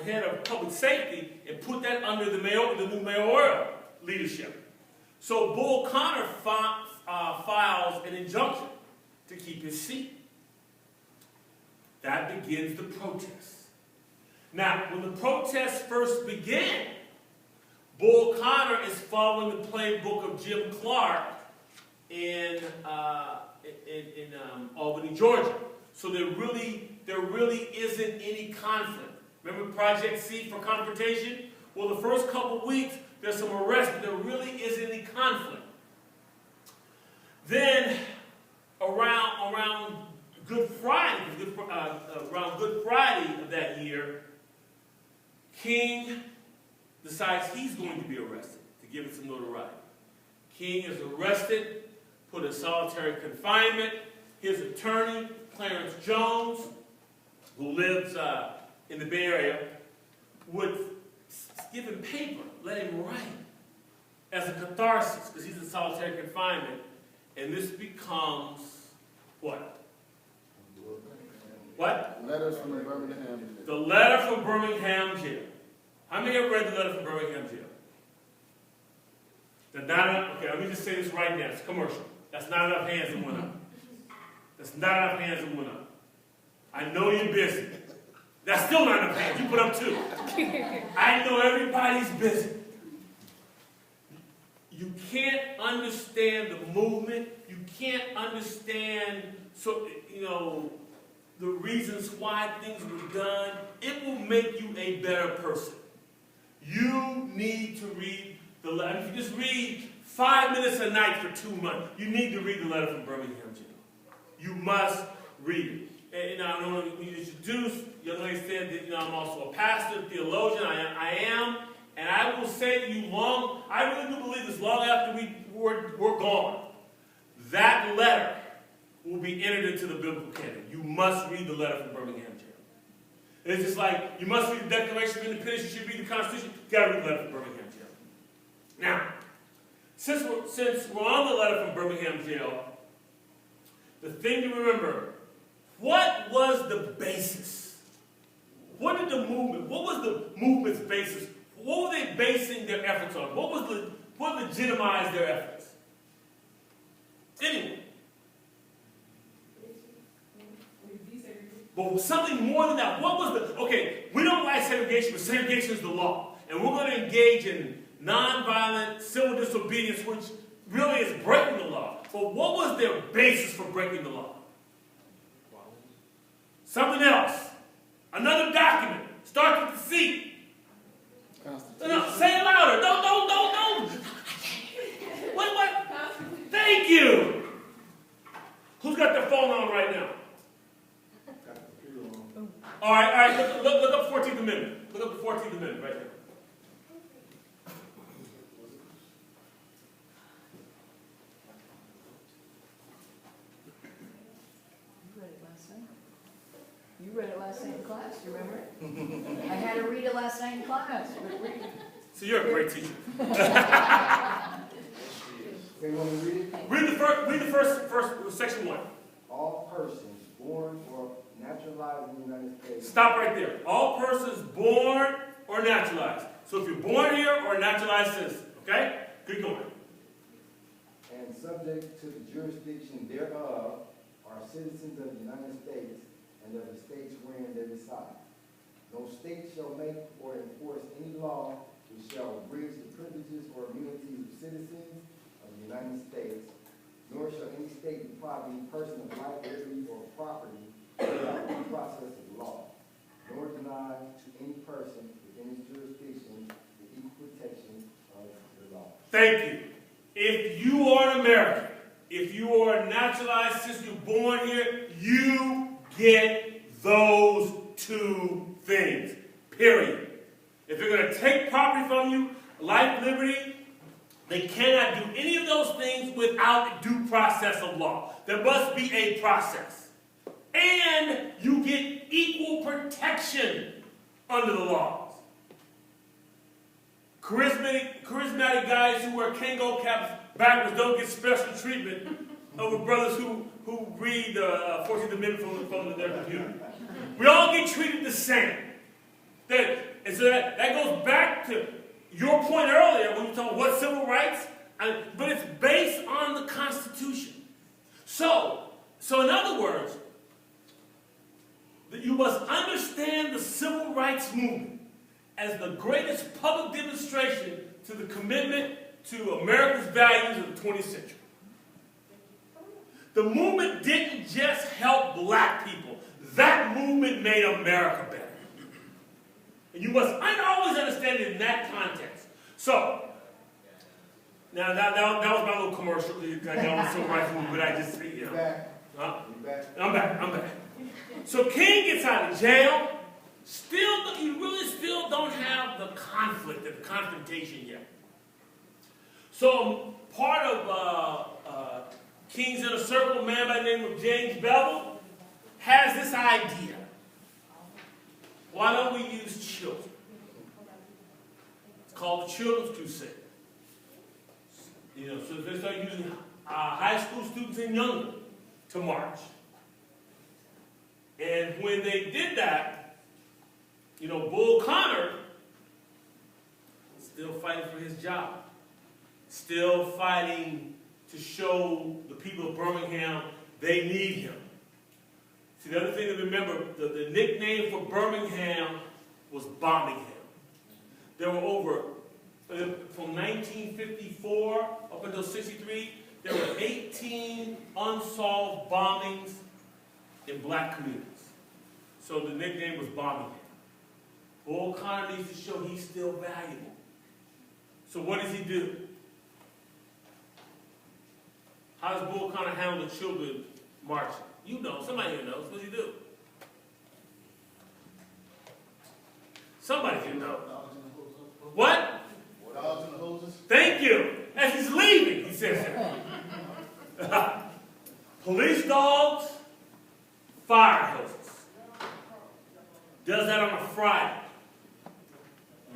head of public safety and put that under the new mayoral leadership. So Bull Connor files an injunction to keep his seat. That begins the protest. Now, when the protests first began, Bull Connor is following the playbook of Jim Clark in Albany, Georgia. So there really isn't any conflict. Remember Project C for confrontation? Well, the first couple weeks, there's some arrests, but there really isn't any conflict. Then, around Good Friday of that year, King decides he's going to be arrested to give it some notoriety. King is arrested, put in solitary confinement. His attorney, Clarence Jones, who lives in the Bay Area, would give him paper, let him write as a catharsis, because he's in solitary confinement. And this becomes what? What? Letters from Birmingham. The letter from Birmingham jail. How many have read the letter from Birmingham jail? Okay, let me just say this right now. It's commercial. That's not enough hands that went up. That's not enough hands that went up. I know you're busy. That's still not enough hands. You put up 2. I know everybody's busy. You can't understand the movement. You can't understand, the reasons why things were done. It will make you a better person. You need to read the letter. If you just read 5 minutes a night for 2 months, you need to read the letter from Birmingham jail. You must read it. And I don't want to introduce, young lady said that I'm also a pastor, theologian. I am. And I will say to you I really do believe this, long after we're gone, that letter will be entered into the biblical canon. You must read the letter from Birmingham jail. It's just like you must read the Declaration of Independence, you should read the Constitution, you got to read the letter from Birmingham jail. Now, since we're on the letter from Birmingham jail, the thing to remember, what was the basis? What was the movement's basis? What were they basing their efforts on? What legitimized their efforts? Anyway. But something more than that. What was we don't like segregation, but segregation is the law. And we're going to engage in nonviolent civil disobedience, which really is breaking the law. But what was their basis for breaking the law? Something else. Another document. Starts with the C. No, say it louder. Don't. What? Thank you. Who's got their phone on right now? All right. Look up 14th Amendment. Look up the 14th Amendment right there. You read it last night in class, you remember it? I had to read it last night in class. So you're a great teacher. Okay, want to read it? Read the first section 1. All persons born or naturalized in the United States. Stop right there. All persons born or naturalized. So if you're born here or a naturalized citizen, okay? Keep going. And subject to the jurisdiction thereof are citizens of the United States and of the states wherein they reside. No state shall make or enforce any law which shall abridge the privileges or immunities of citizens of the United States, nor shall any state deprive any person of life, liberty, or property without due process of law, nor deny to any person within its jurisdiction the equal protection of the law. Thank you. If you are an American, if you are a naturalized citizen, you're born here, you get those 2 things, period. If they're going to take property from you, life, liberty, they cannot do any of those things without due process of law. There must be a process. And you get equal protection under the laws. Charismatic guys who wear Kango caps backwards don't get special treatment over brothers who read the 14th Amendment from their computer. We all get treated the same. And so that goes back to your point earlier when you talk what civil rights, but it's based on the Constitution. So in other words, that you must understand the civil rights movement as the greatest public demonstration to the commitment to America's values of the 20th century. The movement didn't just help black people. That movement made America better. And you must always understand it in that context. So, now that was my little commercial. I got on the civil rights movement, but I just, you know. Back. Huh? You back. I'm back. So King gets out of jail. You really still don't have the conflict, the confrontation yet. So part of King's Inner Circle, a man by the name of James Bevel, has this idea. Why don't we use children? It's called the Children's Crusade. So they start using high school students and younger to march. And when they did that, Bull Connor still fighting for his job, still fighting to show the people of Birmingham they need him. See, the other thing to remember, the nickname for Birmingham was Bombingham. There were from 1954 up until 63, there were 18 unsolved bombings in black communities. So the nickname was Bombingham. Bull Connor needs to show he's still valuable. So what does he do? How does Bull Connor handle the children marching? You know, somebody here knows. What does he do? Somebody here knows. What? Dogs and hoses. Thank you. As he's leaving, he says that. Police dogs, fire hoses. Does that on a Friday.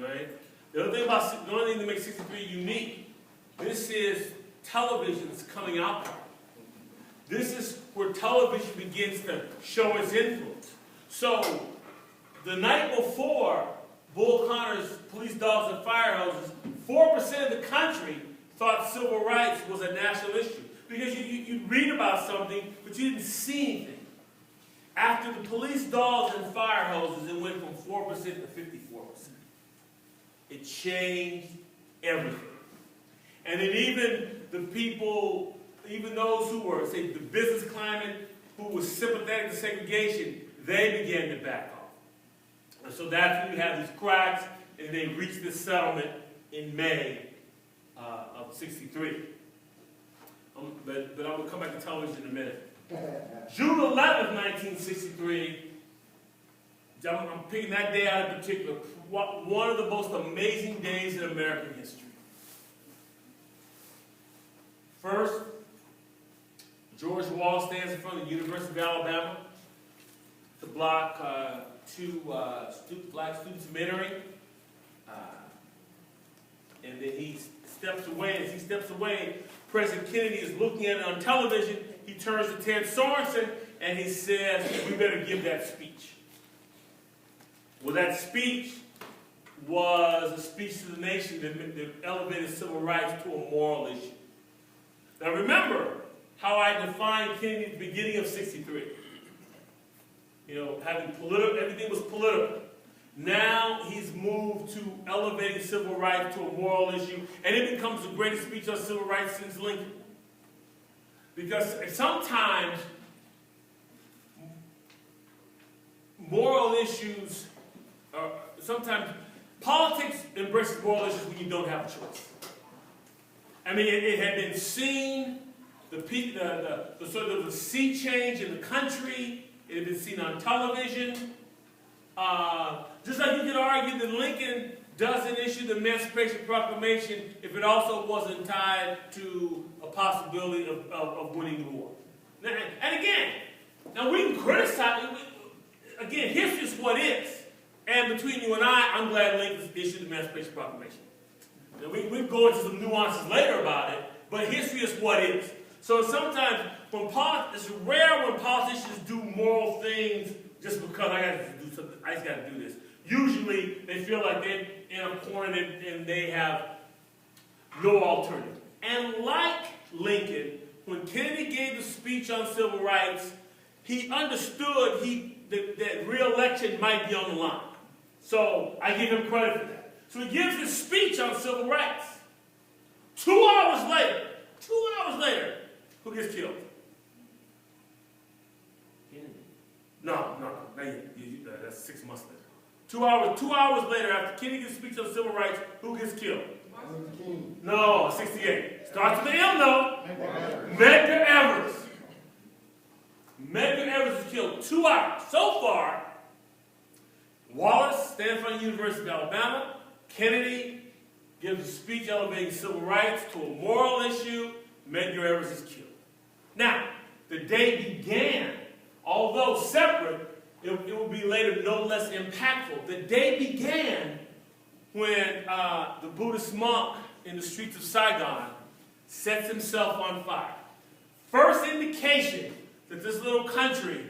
Right? The only thing that makes 63 unique, this is television's coming out party. This is where television begins to show its influence. So, the night before Bull Connor's police dogs and fire hoses, 4% of the country thought civil rights was a national issue. Because you read about something, but you didn't see anything. After the police dogs and fire hoses, it went from 4% to 54%. It changed everything. And then even the people, even those who were, say, the business climate, who was sympathetic to segregation, they began to back off. And so that's when you have these cracks, and they reached this settlement in May of 63. But I'm going to come back to television in a minute. June 11th, 1963, I'm picking that day out in particular, one of the most amazing days in American history. First, George Wall stands in front of the University of Alabama to block two black students from entering. And then he steps away. As he steps away, President Kennedy is looking at it on television. He turns to Ted Sorensen and he says, we better give that speech. Well, that speech was a speech to the nation that elevated civil rights to a moral issue. Now remember how I defined Kennedy at the beginning of 63. Having everything was political. Now he's moved to elevating civil rights to a moral issue, and it becomes the greatest speech on civil rights since Lincoln. Because sometimes moral issues, sometimes politics embraces moral issues when you don't have a choice. I mean, it had been seen, the sort of the sea change in the country. It had been seen on television. Just like you could argue that Lincoln doesn't issue the Emancipation Proclamation if it also wasn't tied to a possibility of winning the war. And again, now we can criticize, again, history is what is. And between you and I'm glad Lincoln issued the Emancipation Proclamation. Now, we can go into some nuances later about it, but history is what is. So sometimes, it's rare when politicians do moral things just because I just got to do this. usually they feel like they're in a corner and they have no alternative. And like Lincoln, when Kennedy gave the speech on civil rights, he understood that re-election might be on the line. So I give him credit for that. So he gives his speech on civil rights. 2 hours later, who gets killed? Kennedy. No, that's 6 months later. 2 hours later, after Kennedy gives a speech on civil rights, who gets killed? King. No, 68. Starts with the M though. Medgar Evers. Medgar Evers is killed 2 hours. So far, Wallace, Stanford University of Alabama, Kennedy gives a speech elevating civil rights to a moral issue. Medgar Evers is killed. Now, the day began, although separate, it will be later no less impactful. The day began when the Buddhist monk in the streets of Saigon sets himself on fire. First indication that this little country,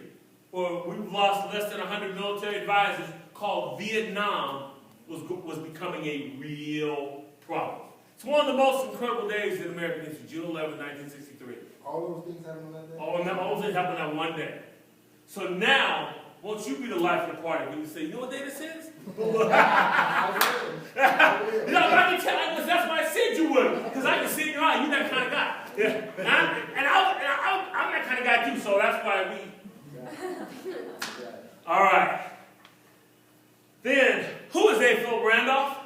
where we've lost less than 100 military advisors, called Vietnam, was becoming a real problem. It's one of the most incredible days in American history, June 11, 1963. All those things happened on that day? All those things happened on one day. So now, won't you be the life of the party? When you say, you know what day this is? You know, I can tell you, that's why I said you would. Because I can see in your eye, you're that kind of guy. Yeah. I'm that kind of guy too, so that's why we... All right. Then, who is A. Philip Randolph?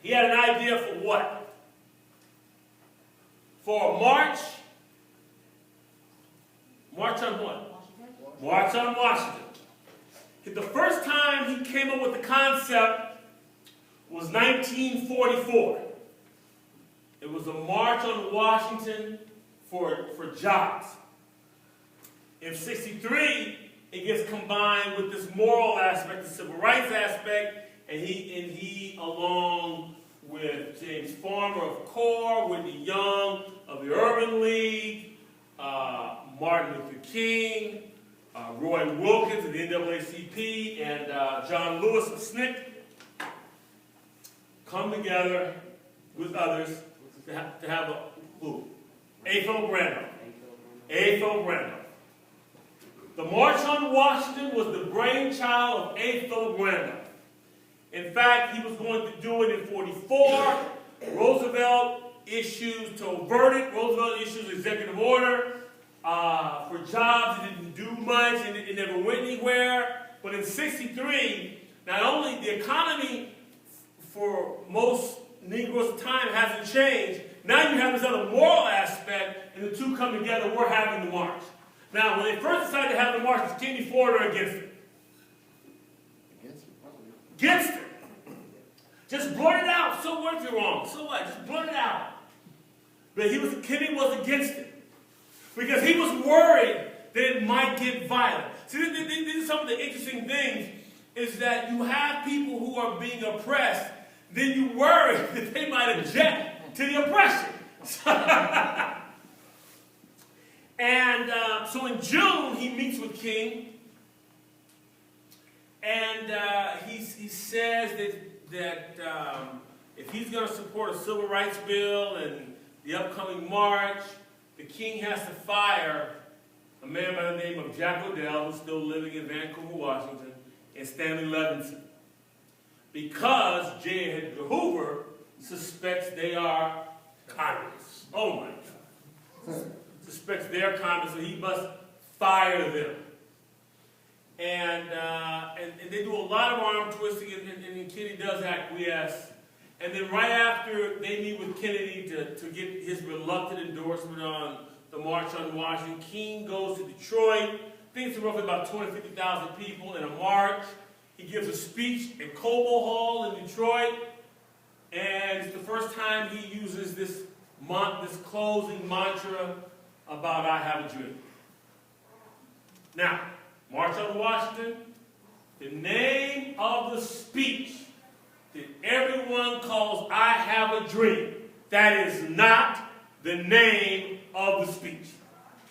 He had an idea for what? For a march. March on what? March on Washington. The first time he came up with the concept was 1944. It was a march on Washington for jobs. In 63, it gets combined with this moral aspect, the civil rights aspect, and he along with James Farmer of CORE, Whitney Young of the Urban League, Martin Luther King, Roy Wilkins of the NAACP, and John Lewis of SNCC come together with others to have a who? A. Philip Randolph. A. Philip Randolph. The March on Washington was the brainchild of A. Philip Randolph. In fact, he was going to do it in 44. Roosevelt issues to avert it. Roosevelt issues executive order for jobs. It didn't do much, and it never went anywhere. But in 63, not only the economy for most Negroes at the time hasn't changed, now you have this other moral aspect, and the two come together. We're having the march. Now, when they first decided to have the march, was Kennedy for it or against it? Against it. Just blurt it out. So what if you're wrong? So what? Just blurt it out. But Kennedy was against it. Because he was worried that it might get violent. See, these are some of the interesting things, is that you have people who are being oppressed, then you worry that they might object to the oppression. And so in June, he meets with King, and he says that if he's going to support a civil rights bill and the upcoming march, the King has to fire a man by the name of Jack Odell, who's still living in Vancouver, Washington, and Stanley Levinson, because J. Edgar Hoover suspects they are communists. Oh my God. Suspects they're communists, so he must fire them. And they do a lot of arm twisting, and Kennedy does acquiesce. And then right after they meet with Kennedy to get his reluctant endorsement on the March on Washington, King goes to Detroit. I think it's roughly about 250,000 people in a march. He gives a speech at Cobo Hall in Detroit. And it's the first time he uses this closing mantra about I have a dream. Now, March on Washington, the name of the speech that everyone calls I have a dream, that is not the name of the speech.